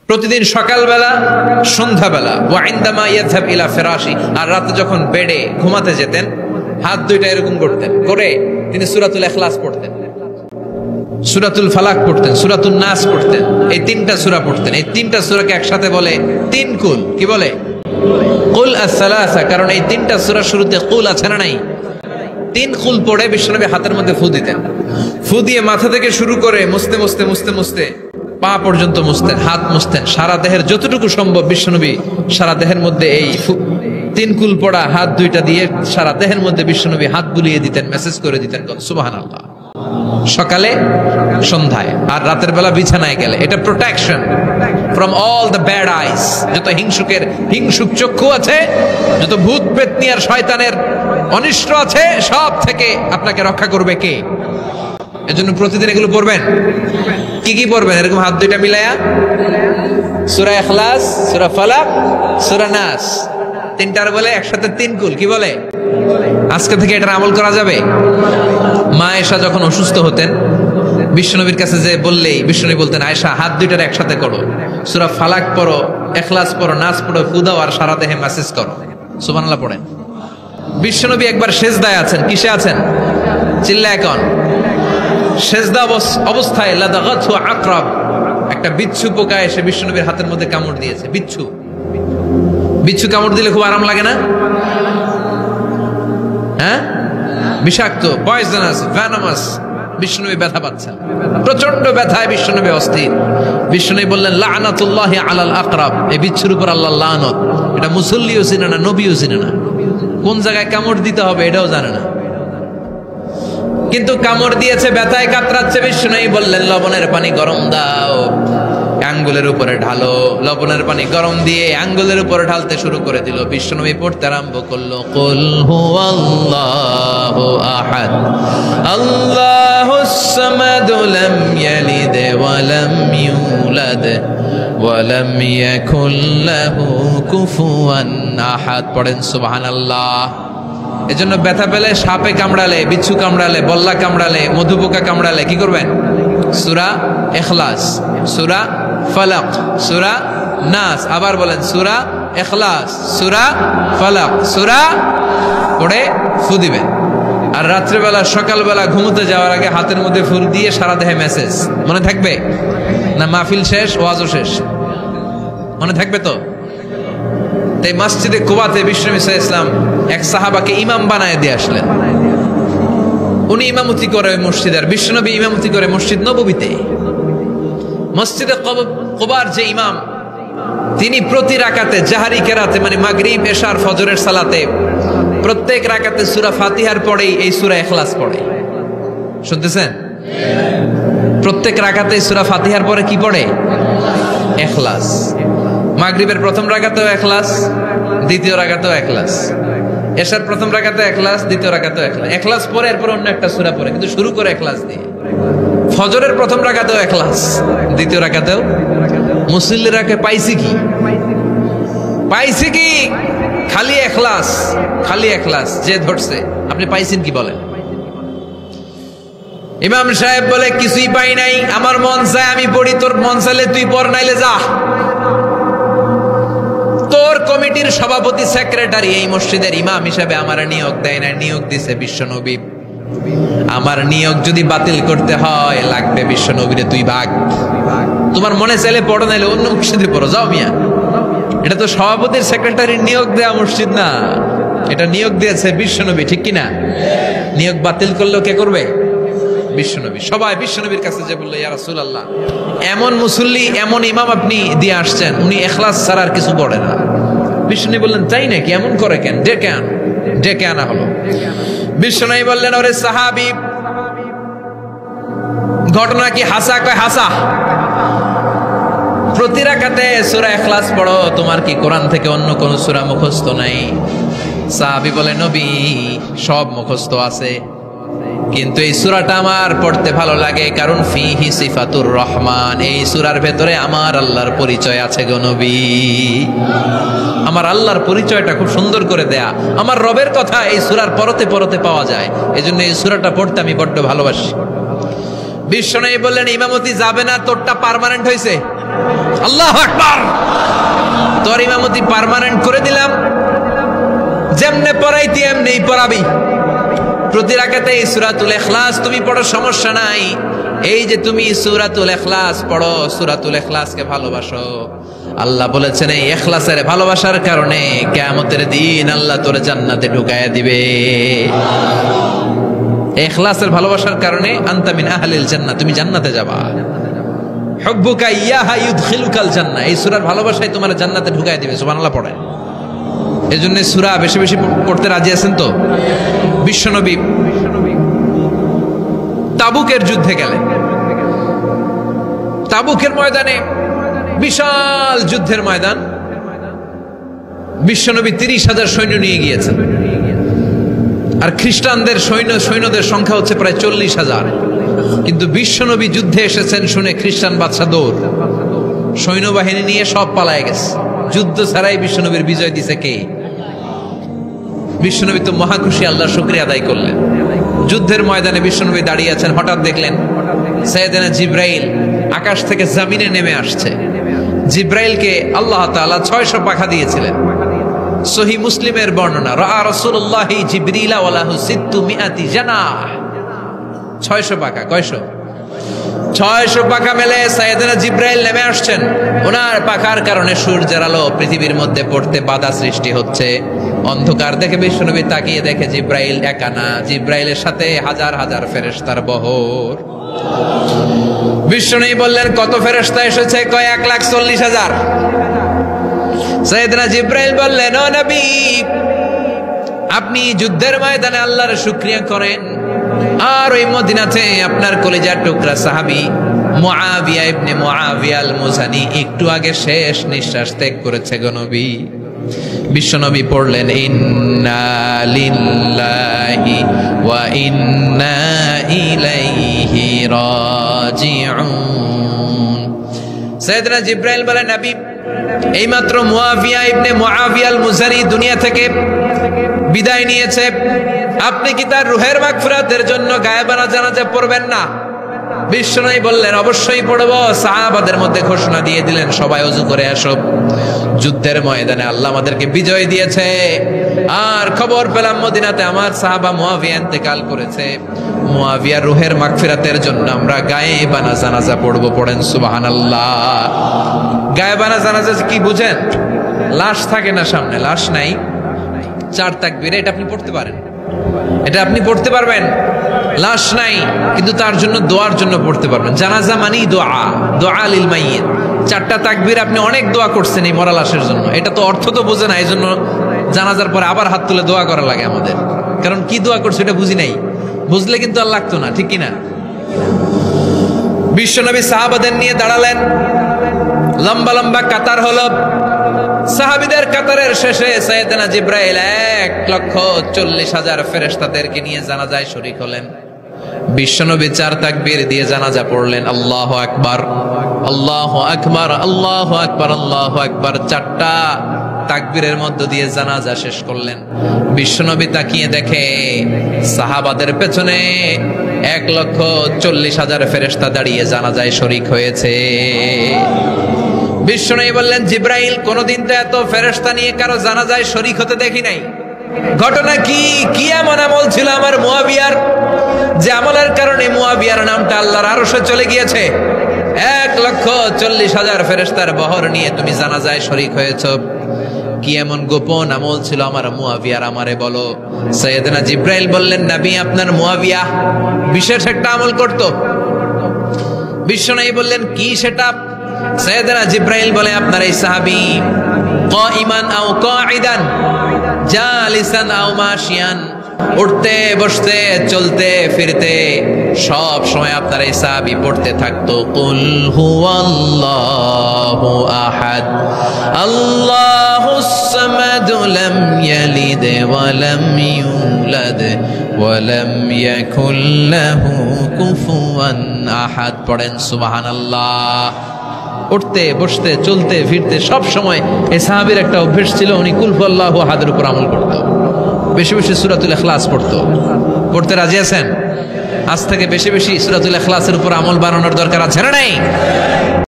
প্রতিদিন সকালবেলা, সন্ধ্যাবেলা, ওয়া ইনদামা ইয়াযহাব ইলা ফিরাশি, আর রাতে যখন বেডে ঘুমাতে যেতেন হাত দুইটা এরকম করতেন, করে তিনি সূরাতুল ইখলাস পড়তেন, সূরাতুল ফালাক পড়তেন, সূরাতুন নাস পড়তেন। এই তিনটা সূরা পড়তেন। এই তিনটা সূরাকে একসাথে বলে তিন কুল। কি বলে? কুল আস-সালাসা। কারণ এই তিনটা সূরার শুরুতে কুল আছে না নাই? তিন কুল পড়ে বিশ্বনবী হাতের মধ্যে ফু দিতেন। ফু দিয়ে মাথা থেকে শুরু করে মুছতে মুছতে মুছতে মুছতে পা পর্যন্ত মুছতেন, হাত মুছতেন, সারা দেহের যতটুকু সম্ভব বিশ্বনবী সারা দেহের মধ্যে এই তিন কুল পড়া হাত দুইটা দিয়ে সারা দেহের মধ্যে বিশ্বনবী হাত বুলিয়ে দিতেন, মেসেজ করে দিতেন সুবহানাল্লাহ। সকালে, সন্ধ্যায়, আর রাতের বেলা বিছানায় গেলে। এটা protection from all the bad আইস। যত হিংসুক চক্ষু আছে, যত ভূত পেতনি আর শয়তানের অনিষ্ট আছে, সব থেকে আপনাকে রক্ষা করবে কে? এজন্য প্রতিদিন এগুলো পড়বেন। কি কি পড়বেন? এরকম হাত দুইটা মিলায়া সূরা ইখলাস, সূরা ফালাক, সূরা নাস, তিনটার বলে একসাথে তিন কুল। কি বলে? আজকে থেকে এটার আমল করা যাবে। মা আয়েশা যখন অসুস্থ হতেন বিশ্বনবীর কাছে যে বললেই বিশ্বনবী বলতেন, আয়েশা হাত দুইটার একসাথে করো, সূরা ফালাক পড়ো, ইখলাস পড়ো, নাস পড়ো, ফু দাও আর সারা দেহে মেসেজ করো। সুবহানাল্লাহ পড়েন। বিশ্বনবী একবার সেজদায় আছেন। কিসে আছেন? চিল্লায় কোন? সেজদা অবস্থায় লাদাগাতহু আকরাব, একটা বিচ্ছু পোকা এসে বিশ্বনবীর হাতের মধ্যে কামড় দিয়েছে। বিচ্ছু কামড় দিলে খুব আরাম লাগে না? হ্যাঁ, বিষাক্ত, পয়জনাস, ভ্যানামাস। বিশ্বনবী ব্যথা পাচ্ছেন, প্রচন্ড ব্যথায় বিশ্বনবী অস্থির। বিশ্বনবী বললেন, লাআনাতুল্লাহি আলাল আকরাব, এই বিচ্ছুর উপর আল্লাহর লানত। এটা মুসল্লিও চিনে না, নবীও চিনে না, কোন জায়গায় কামড় দিতে হবে এটাও জানে না, কিন্তু কামড় দিয়েছে, ব্যথায় কাতরাচ্ছে। বিশ্বনবী বললেন, লবণের পানি গরম দাও, আঙ্গুলের উপরে ঢালো। লবণের পানি গরম দিয়ে আঙ্গুলের উপরে ঢালতে শুরু করে দিল। বিশ্বনবী পড়তে আরম্ভ করলো, কুল হুয়াল্লাহু আহাদ আল্লাহুস সামাদ লাম ইয়ালিদ ওয়া লাম ইউলাদ ওয়া লাম ইয়াকুল লাহু কুফুয়ান আহাদ। পড়েন সুবহানাল্লাহ। এজন্য ব্যথা পেলে, সাপে কামড়ালে, বিচ্ছু কামড়ালে, বল্লা কামড়ালে, মধুপোকা কামড়ালে কি করবেন? সূরা ইখলাস, সূরা ফালাক, সূরা নাস। আবার বলেন, সূরা ইখলাস, সূরা ফালাক, সূরা পড়ে ফু দিবেন। আর রাত্রেবেলা, সকালবেলা ঘুমোতে যাওয়ার আগে হাতের মধ্যে ফুল দিয়ে সারা দেহে মেসেজ। মনে থাকবে না? মাহফিল শেষ, ওয়াজও শেষ, মনে থাকবে তো? তাই মসজিদে কুবাতে বিশ্বনবী সাল্লাল্লাহু আলাইহি ওয়াসাল্লাম এক সাহাবাকে ইমাম বানায় দিয়ে আসলেন। উনি ইমামতি করে মসজিদে, আর বিশ্বনবী ইমামতি করে মসজিদ নববীতে। মসজিদে কুবার যে ইমাম, তিনি প্রতি রাকাতে জাহারি কেরাতে, মানে মাগরিব, এশার, ফজরের সালাতে প্রত্যেক রাকাতে সূরা ফাতিহার পরেই এই সূরা ইখলাস পড়ে। শুনতেছেন? প্রত্যেক রাকাতে সূরা ফাতিহার পরে কি পড়ে? ইখলাস। মাগরিবের প্রথম রাকাতেও ইখলাস, দ্বিতীয় রাকাতেও ইখলাস, এশার প্রথম রাকাতে ইখলাস, দ্বিতীয় রাকাতেও ইখলাস। ইখলাস পরে এরপর অন্য একটা সূরা পড়ে, কিন্তু শুরু করে ইখলাস দিয়ে। ফজরের প্রথম রাকাতেও ইখলাস, দ্বিতীয় রাকাতেও। মুসল্লিরা পাইছে কি? পাইছে কি? খালি ইখলাস, খালি ইখলাস। যে ধরছে, আপনি পাইছেন কি বলেন? ইমাম সাহেব বলে, কিছুই পাই নাই, আমার মন চায় আমি পড়ি, তোর মন চাইলে তুই পড়, নাইলে যা। তোর কমিটির সভাপতি, সেক্রেটারি এই মসজিদের ইমাম হিসেবে আমার নিয়োগ দেয় না, নিয়োগ দিছে বিশ্বনবী। আমার নিয়োগ যদি বাতিল করতে হয়, লাগবে বিশ্বনবীরে তুই ভাগ। তোমার মনে চাইলে পড়ো, নাইলে অন্য মসজিদে পড়ো, যাও মিয়া। এটা তো সভাপতির, সেক্রেটারির নিয়োগ দেয়া মসজিদ না, এটা নিয়োগ দিয়েছে বিশ্বনবী, ঠিক কিনা? নিয়োগ বাতিল করলেও কে করবে? বিশ্বনবী। সবাই বিশ্বনবীর কাছে যে বললো, ইয়া রাসূলুল্লাহ, এমন মুসল্লি, এমন ইমাম আপনি দিয়ে আসছেন, উনি ইখলাস ছাড়া আর কিছু পড়ে না। বিশ্বনবী বললেন, তাই নাকি? এমন করে কেন? ডেকে আনা হলো। বিশ্বনবী বললেন, ওরে সাহাবী, ঘটনা কি হাসা? কয় হাসা। প্রতি রাকাতে সূরা ইখলাস পড়ো, তোমার কি কোরআন থেকে অন্য কোন সূরা মুখস্থ নাই? সাহাবী বলে, নবী, সব মুখস্থ আছে, কিন্তু এই সূরাটা আমার পড়তে ভালো লাগে, কারণ ফিহি সিফাতুর রহমান, এই সূরার ভেতরে আমার আল্লাহর পরিচয় আছে গো নবী। আমার আল্লাহর পরিচয়টা খুব সুন্দর করে দেয়া, আমার রবের কথা এই সূরার পরতে পরতে পাওয়া যায়, এজন্য এই সূরাটা পড়তে আমি বড্ড ভালোবাসি। বিশ্বনবী বললেন, ইমামতি যাবে না, তোরটা পার্মানেন্ট হয়েছে। আল্লাহু আকবার। তোর ইমামতি পার্মানেন্ট করে দিলাম, যেমনে পড়াইতি এমনিই পড়াবি। প্রতি রাকাতে এই সূরাতুল ইখলাস তুমি পড়ো, সমস্যা নাই। এই যে তুমি সূরাতুল ইখলাস পড়ো, সূরাতুল ইখলাসকে ভালোবাসো, আল্লাহ বলেছেন এই ইখলাসের ভালোবাসার কারণে কিয়ামতের দিন আল্লাহ তোরে জান্নাতে ঢুকায়া দিবে। ইখলাসের ভালোবাসার কারণে আনতা মিন আহলিল জান্নাহ, তুমি জান্নাতে যাবা। হুব্বুকা ইয়াহা ইউদখিলুকাল জান্নাহ, এই সূরার ভালোবাসাই তোমার জান্নাতে ঢুকায়া দিবে। সুবহানাল্লাহ পড়েন। এজন্য সূরা বেশি বেশি পড়তে রাজি আছেন তো? বিশ্বনবী তাবুকের যুদ্ধে গেলেন। তাবুকের ময়দানে বিশাল যুদ্ধের ময়দান, বিশ্বনবী 30,000 সৈন্য নিয়ে গিয়েছেন। আর খ্রিস্টানদের সৈন্যদের সংখ্যা হচ্ছে প্রায় 40,000। কিন্তু বিশ্বনবী যুদ্ধে এসেছেন শুনে খ্রিস্টান বাদশা দৌড়, সৈন্যবাহিনী নিয়ে সব পালায় গেছে। যুদ্ধ ছাড়াই বিশ্বনবীর বিজয় দিছে কে? বিশ্বনবী তো মহাখুশি, আল্লাহর শুকরিয়া আদায় করলেন। যুদ্ধের ময়দানে বিশ্বনবী দাঁড়িয়ে আছেন, হঠাৎ দেখলেন সাইয়েদনা জিব্রাইল আকাশ থেকে জমিনে নেমে আসছে। জিব্রাইলকে আল্লাহ তাআলা 600 পাখা দিয়েছিলেন। সহিহ মুসলিমের বর্ণনা, রাআ রাসূলুল্লাহি জিবরিলা ওয়া লাহু 600 জানাহ। 600 পাখা, কয়শো? 600 পাখা মেলে সাইয়েদনা জিব্রাইল নেমে আসছেন। ওনার পাখার কারণে সূর্যের আলো পৃথিবীর মধ্যে পড়তে বাধা সৃষ্টি হচ্ছে। অন্ধকার দেখে বিশ্বনবী তাকিয়ে দেখে জিব্রাইল একা না, জিব্রাইলের সাথে হাজার হাজার ফেরেশতার বহর। বিশ্বনবী বললেন কত ফেরেশতা এসেছে? কয় 1,40,000। সাইয়েদনা জিব্রাইল বললেন, ও নবী, আপনি যুদ্ধের ময়দানে আল্লাহর শুকরিয়া করেন, আর ওই মদিনাতে আপনার কলিজার টুকরা সাহাবী মুআবিয়া ইবনে মুআবিয়া আল মুজানি একটু আগে শেষ নিঃশ্বাস ত্যাগ করেছে গো নবী। বিশ্বনবী পড়লেন, ইন্না লিল্লাহি ওয়া ইন্না ইলাইহি রাজিউন। সাইয়েদনা জিব্রাইল বলেন, নবী, এইমাত্র মুআবিয়া ইবনে মুআবিয়া আল মুজানি দুনিয়া থেকে বিদায় নিয়েছে, আপনি কি তার রুহের মাগফিরাতের জন্য গায়েবানা জানাজা পড়বেন না? বিশ্বনবী বললেন, অবশ্যই পড়ব। সাহাবাদের মধ্যে ঘোষণা দিয়ে দিলেন, সবাই ওযু করে আসো। যুদ্ধের ময়দানে আল্লাহ আমাদেরকে বিজয় দিয়েছে, আর খবর পেলাম মদিনাতে আমার সাহাবা মুআবিয়া ইন্তেকাল করেছে। মুআবিয়ার রুহের মাগফিরাতের জন্য আমরা গায়েবানা জানাজা পড়ব। পড়েন সুবহানাল্লাহ। গায়েবানা জানাজা কি বুঝেন? লাশ থাকে না সামনে, লাশ নাই, 4 তাকবীরে এটা আপনি পড়তে পারেন, এটা আপনি পড়তে পারবেন। লাশ নাই কিন্তু তার জন্য দোয়ার জন্য পড়তে পারবেন। জানাজা মানেই দোয়া, দোয়া লিল মাইয়িত। 4টা তাকবীর আপনি অনেক দোয়া করছেন এই মরা লাশের জন্য। এটা তো অর্থ তো বোঝে না, এই জন্য জানাজার পরে আবার হাত তুলে দোয়া করা লাগে আমাদের, কারণ কি দোয়া করছে এটা বুঝি নাই। বুঝলে কিন্তু আর লাগতো না, ঠিক কিনা? বিশ্বনবী সাহাবাদের নিয়ে দাঁড়ালেন, লম্বা লম্বা কাতার হলো। সাহাবীদের কাতারের শেষে সাইয়েদনা জিব্রাইল 1,40,000 ফেরেশতাদেরকে নিয়ে জানাজায় শরীক হলেন। বিশ্বনবী 4 তাকবীর দিয়ে জানাজা পড়লেন, আল্লাহু আকবার, আল্লাহু আকবার, আল্লাহু আকবার, আল্লাহু আকবার। 4টা তাকবীরের মধ্য দিয়ে জানাজা শেষ করলেন। বিশ্বনবী তাকিয়ে দেখে সাহাবাদের পেছনে 1,40,000 ফেরেশতা দাঁড়িয়ে জানাজায় শরীক হয়েছে। বিশ্বনবী বললেন, জিব্রাইল, কোনদিন তো এত ফেরেশতা নিয়ে কারো জানাজায় শরীক হতে দেখি নাই। ঘটনা কি? কি এমন আমল ছিল আমার মুআবিয়ার, যে আমলের কারণে মুআবিয়ার নামটা আল্লাহর আরশে চলে গিয়েছে? 1,40,000 ফেরেশতার বহর নিয়ে তুমি জানাজায় শরীক হয়েছো। কি এমন গোপন আমল ছিল আমার মুআবিয়ার, আমারে বলো। সাইয়েদনা জিব্রাইল বললেন, নবী, আপনার মুআবিয়া বিশেষ একটা আমল করত। বিশ্বনবী বললেন, কি সেটা? সাইয়েদনা জিব্রাইল বলে, আপনার এই সাহাবী কাইমান আও কাঈদান, জালিসান আও মাশিয়ান, উঠতে বসতে চলতে ফিরতে সব সময় আপনার এই সাহাবী পড়তে থাকতো, কুল হুয়াল্লাহু আহাদ, আল্লাহুস সামাদ, লাম ইয়ালিদ ওয়া লাম ইউলাদ ওয়া লাম ইয়াকুল লাহু কুফুয়ান আহাদ। পড়েন সুবহানাল্লাহ। উঠতে বসতে চলতে ফিরতে সব সময় এই সাহাবীর একটা অভ্যাস ছিল, উনি কুল হুয়াল্লাহু আহাদের উপর আমল করতো। বেশি বেশি সূরাতুল ইখলাস পড়তো। পড়তে রাজি আছেন? আজ থেকে বেশি বেশি সূরাতুল ইখলাসের উপর আমল বানানোর দরকার আছে না নাই?